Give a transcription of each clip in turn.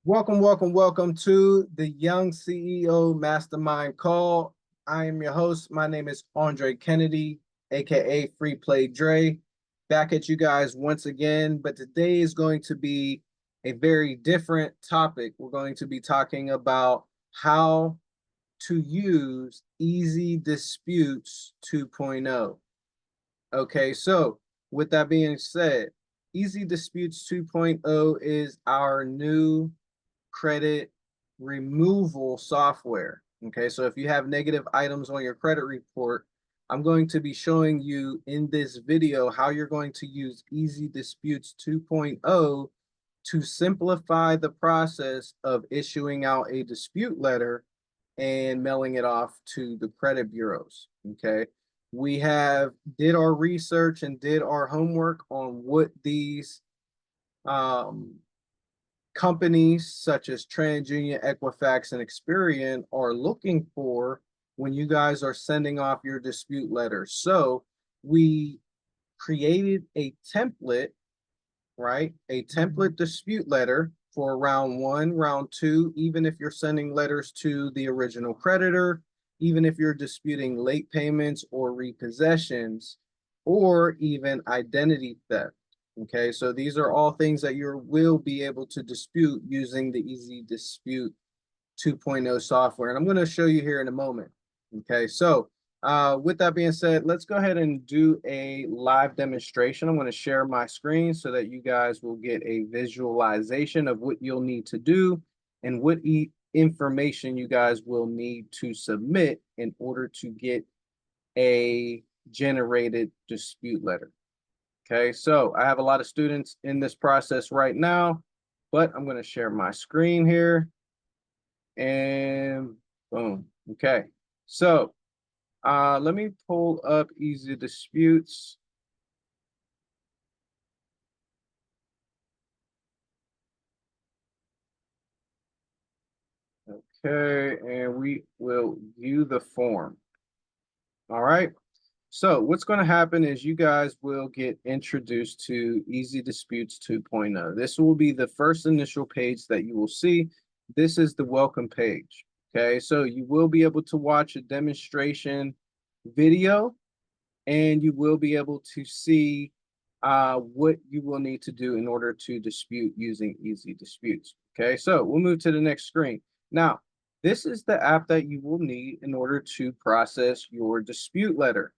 Welcome to the Young CEO Mastermind Call. I am your host. My name is Andre Kennedy, aka Free Play Dre. Back at you guys once again, but today is going to be a very different topic. We're going to be talking about how to use Easy Disputes 2.0. Okay, so with that being said, Easy Disputes 2.0 is our new credit removal software. Okay, so if you have negative items on your credit report, I'm going to be showing you in this video how you're going to use Easy Disputes 2.0 to simplify the process of issuing out a dispute letter and mailing it off to the credit bureaus. Okay, we have did our research and did our homework on what these um, companies such as TransUnion, Equifax, and Experian are looking for when you guys are sending off your dispute letters. So we created a template, right? A template dispute letter for round one, round two, even if you're sending letters to the original creditor, even if you're disputing late payments or repossessions, or even identity theft. Okay, so these are all things that you will be able to dispute using the Easy Dispute 2.0 software. And I'm going to show you here in a moment. Okay, so with that being said, let's go ahead and do a live demonstration. I'm going to share my screen so that you guys will get a visualization of what you'll need to do and what information you guys will need to submit in order to get a generated dispute letter. Okay, so I have a lot of students in this process right now, but I'm going to share my screen here and boom. Okay, so let me pull up Easy Disputes. Okay, and we will view the form. All right. So what's going to happen is you guys will get introduced to Easy Disputes 2.0. This will be the first initial page that you will see. This is the welcome page. Okay, so you will be able to watch a demonstration video and you will be able to see what you will need to do in order to dispute using Easy Disputes. Okay, so we'll move to the next screen. Now, this is the app that you will need in order to process your dispute letter.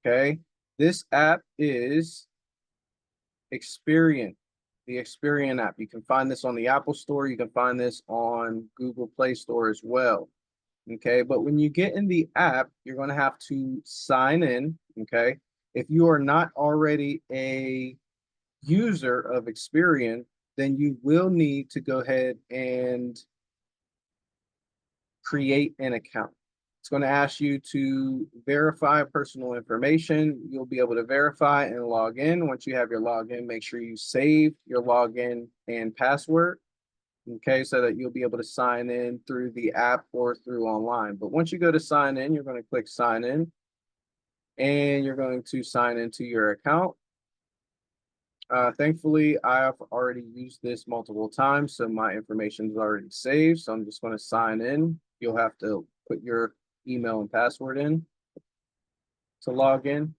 Okay, this app is Experian, the Experian app. You can find this on the Apple Store. You can find this on Google Play Store as well. Okay, but when you get in the app, you're going to have to sign in. Okay, if you are not already a user of Experian, then you will need to go ahead and create an account. It's going to ask you to verify personal information. You'll be able to verify and log in. Once you have your login, make sure you save your login and password. Okay, so that you'll be able to sign in through the app or through online. But once you go to sign in, you're going to click sign in and you're going to sign into your account. Thankfully, I have already used this multiple times, so my information is already saved. So I'm just going to sign in. You'll have to put your email and password in to log in.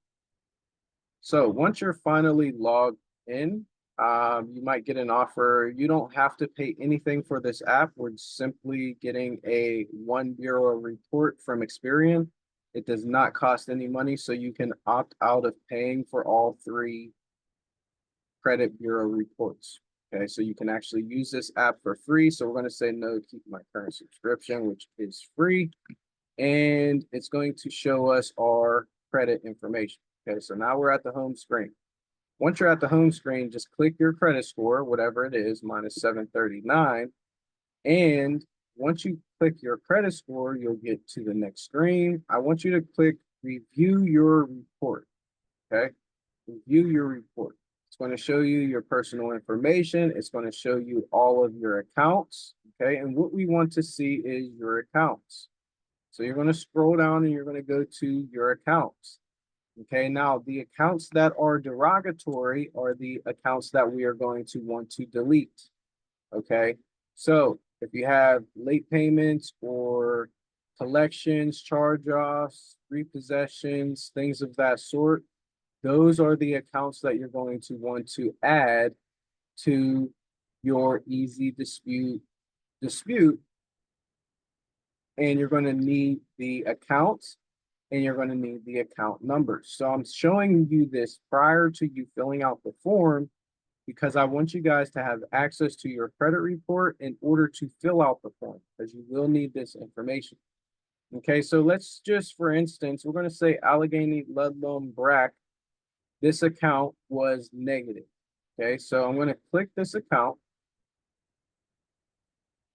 So once you're finally logged in, you might get an offer. You don't have to pay anything for this app. We're simply getting a one bureau report from Experian. It does not cost any money, so you can opt out of paying for all three credit bureau reports. Okay, so you can actually use this app for free. So we're going to say no, keep my current subscription, which is free. And it's going to show us our credit information. Okay, so now we're at the home screen. Once you're at the home screen, just click your credit score, whatever it is, minus 739. And once you click your credit score, you'll get to the next screen. I want you to click review your report. Okay, review your report. It's going to show you your personal information. It's going to show you all of your accounts. Okay, and what we want to see is your accounts. So you're going to scroll down and you're going to go to your accounts. Okay, now the accounts that are derogatory are the accounts that we are going to want to delete. Okay, So if you have late payments or collections, charge-offs, repossessions, things of that sort, those are the accounts that you're going to want to add to your easy dispute, and you're going to need the accounts and you're going to need the account numbers. So I'm showing you this prior to you filling out the form because I want you guys to have access to your credit report in order to fill out the form because you will need this information. Okay, so let's just, for instance, we're going to say Allegheny Ludlum Brack. This account was negative. Okay, so I'm going to click this account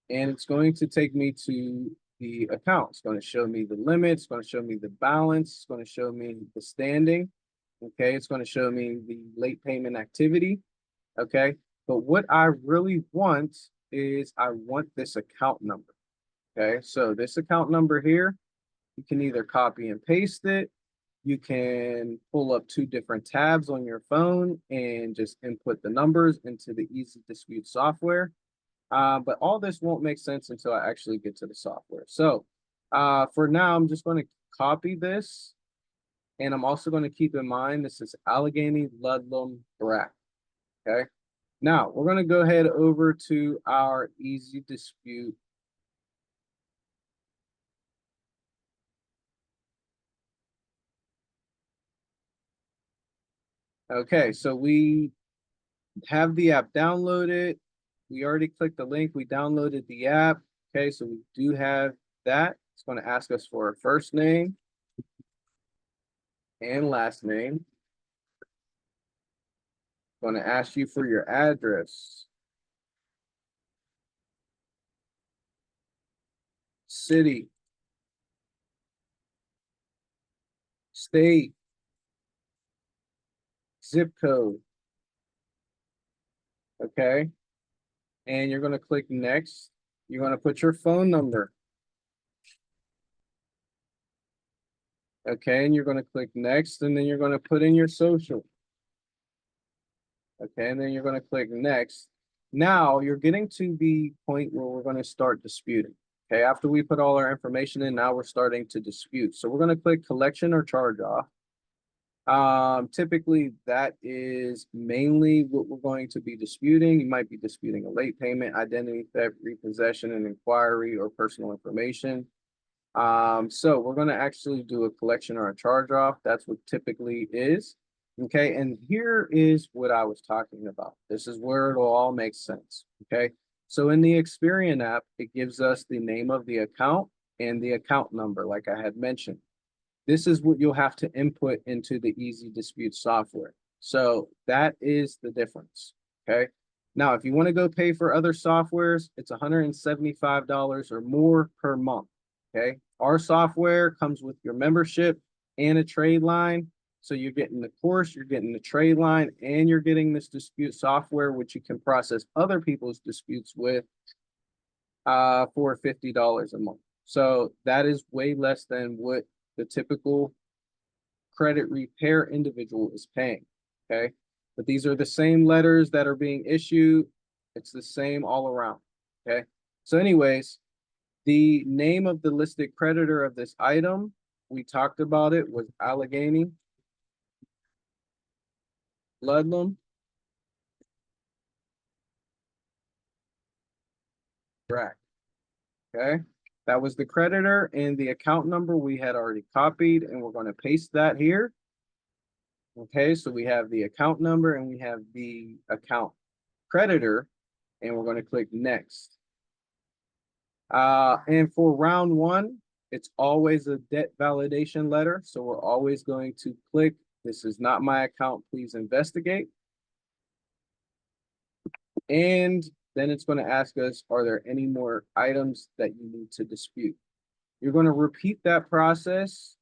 and it's going to take me to the account. It's going to show me the limit. It's going to show me the balance. It's going to show me the standing. Okay, it's going to show me the late payment activity. Okay, but what I really want is I want this account number. Okay, so this account number here, you can either copy and paste it. You can pull up two different tabs on your phone and just input the numbers into the Easy Dispute software. But all this won't make sense until I actually get to the software. So for now, I'm just going to copy this. And I'm also going to keep in mind this is Allegheny Ludlum Brack. Okay. Now we're going to go ahead over to our Easy Dispute. Okay, so we have the app downloaded. We already clicked the link. We downloaded the app. Okay, so we do have that. It's going to ask us for a first name and last name. It's going to ask you for your address, city, state, zip code. Okay, and you're going to click next. You're going to put your phone number. Okay, and you're going to click next, and then you're going to put in your social. Okay, and then you're going to click next. Now you're getting to the point where we're going to start disputing. Okay, after we put all our information in, now we're starting to dispute. So we're going to click collection or charge off. Typically that is mainly what we're going to be disputing. You might be disputing a late payment, identity theft, repossession, and inquiry, or personal information. So we're going to actually do a collection or a charge off. That's what typically is. Okay, and here is what I was talking about. This is where it'll all make sense. Okay, so in the Experian app, it gives us the name of the account and the account number, like I had mentioned. This is what you'll have to input into the Easy Dispute software. So that is the difference. Okay, now if you want to go pay for other softwares, it's $175 or more per month. Okay, our software comes with your membership and a trade line. So you're getting the course, you're getting the trade line, and you're getting this dispute software, which you can process other people's disputes with for $50 a month. So that is way less than what the typical credit repair individual is paying. Okay, but these are the same letters that are being issued. It's the same all around. Okay, so anyways, the name of the listed creditor of this item, we talked about it, was Allegheny Ludlum Brack. Okay, that was the creditor, and the account number we had already copied, and we're going to paste that here. Okay, so we have the account number and we have the account creditor, and we're going to click next. And for round one, it's always a debt validation letter. So we're always going to click, this is not my account, please investigate. And then it's going to ask us, are there any more items that you need to dispute? You're going to repeat that process,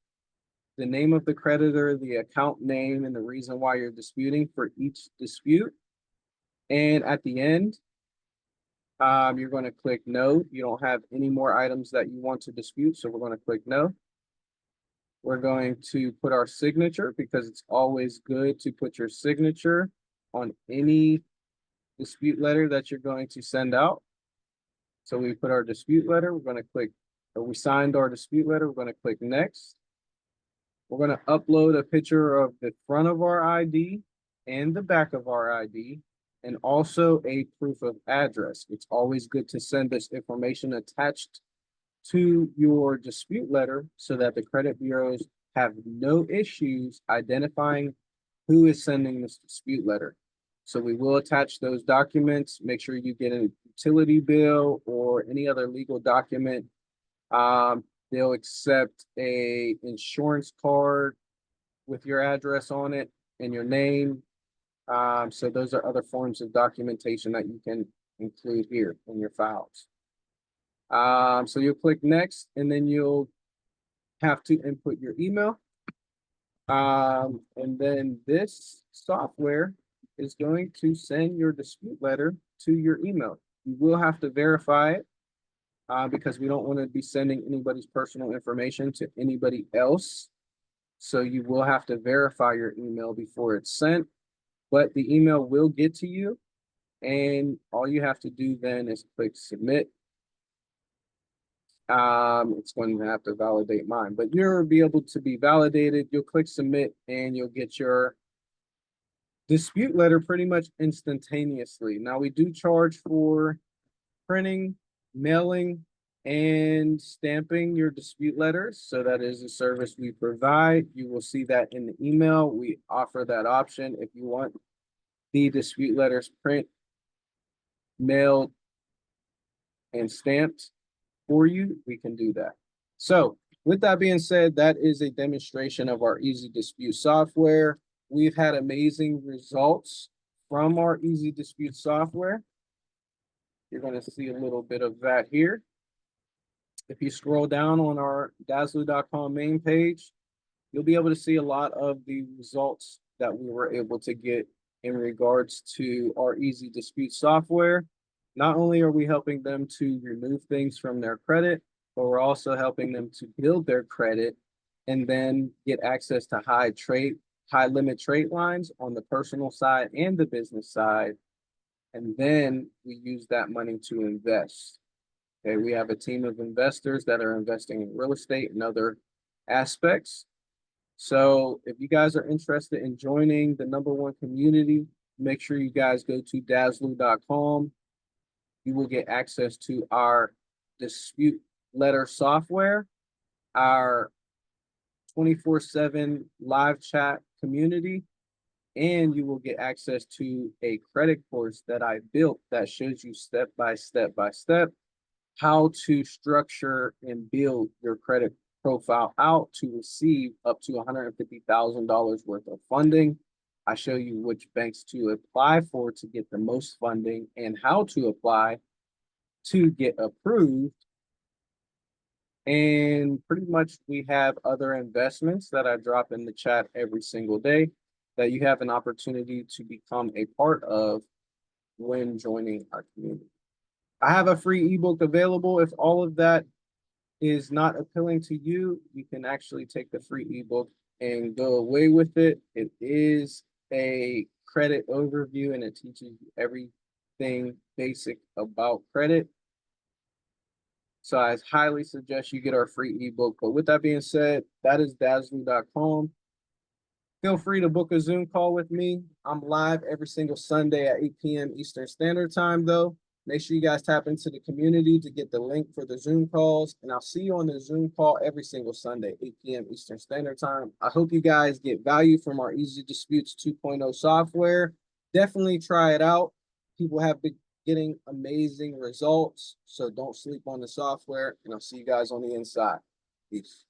the name of the creditor, the account name, and the reason why you're disputing for each dispute. And at the end, you're going to click no. You don't have any more items that you want to dispute, so we're going to click no. We're going to put our signature because it's always good to put your signature on any dispute letter that you're going to send out. So we put our dispute letter, we're going to click, or we signed our dispute letter, we're going to click next. We're going to upload a picture of the front of our ID and the back of our ID, and also a proof of address. It's always good to send this information attached to your dispute letter so that the credit bureaus have no issues identifying who is sending this dispute letter. So we will attach those documents. Make sure you get a utility bill or any other legal document. They'll accept a insurance card with your address on it and your name. So those are other forms of documentation that you can include here in your files. So you'll click next, and then you'll have to input your email. And then this software is going to send your dispute letter to your email. You will have to verify it because we don't want to be sending anybody's personal information to anybody else. So you will have to verify your email before it's sent, but the email will get to you. And all you have to do then is click submit. It's going to have to validate mine, but you'll be able to be validated. You'll click submit and you'll get your dispute letter pretty much instantaneously. Now we do charge for printing, mailing, and stamping your dispute letters. So that is a service we provide. You will see that in the email. We offer that option if you want the dispute letters print, mailed, and stamped for you, we can do that. So with that being said, that is a demonstration of our Easy Dispute software. We've had amazing results from our Easy Dispute software. You're going to see a little bit of that here. If you scroll down on our Dazzler.com main page, you'll be able to see a lot of the results that we were able to get in regards to our Easy Dispute software. Not only are we helping them to remove things from their credit, but we're also helping them to build their credit and then get access to high limit trade lines on the personal side and the business side. And then we use that money to invest. Okay, we have a team of investors that are investing in real estate and other aspects. So if you guys are interested in joining the #1 community, make sure you guys go to Dazzler.com. You will get access to our dispute letter software, our 24/7 live chat community, and you will get access to a credit course that I built that shows you step by step how to structure and build your credit profile out to receive up to $150,000 worth of funding. I show you which banks to apply for to get the most funding and how to apply to get approved. And pretty much we have other investments that I drop in the chat every single day that you have an opportunity to become a part of when joining our community. I have a free ebook available. If all of that is not appealing to you, you can actually take the free ebook and go away with it. It is a credit overview and it teaches you everything basic about credit. So I highly suggest you get our free ebook. But with that being said, that is Dazzler.com. Feel free to book a Zoom call with me. I'm live every single Sunday at 8 p.m. Eastern Standard Time, though. Make sure you guys tap into the community to get the link for the Zoom calls. And I'll see you on the Zoom call every single Sunday, 8 p.m. Eastern Standard Time. I hope you guys get value from our Easy Disputes 2.0 software. Definitely try it out. People have been getting amazing results. So don't sleep on the software. And I'll see you guys on the inside. Peace.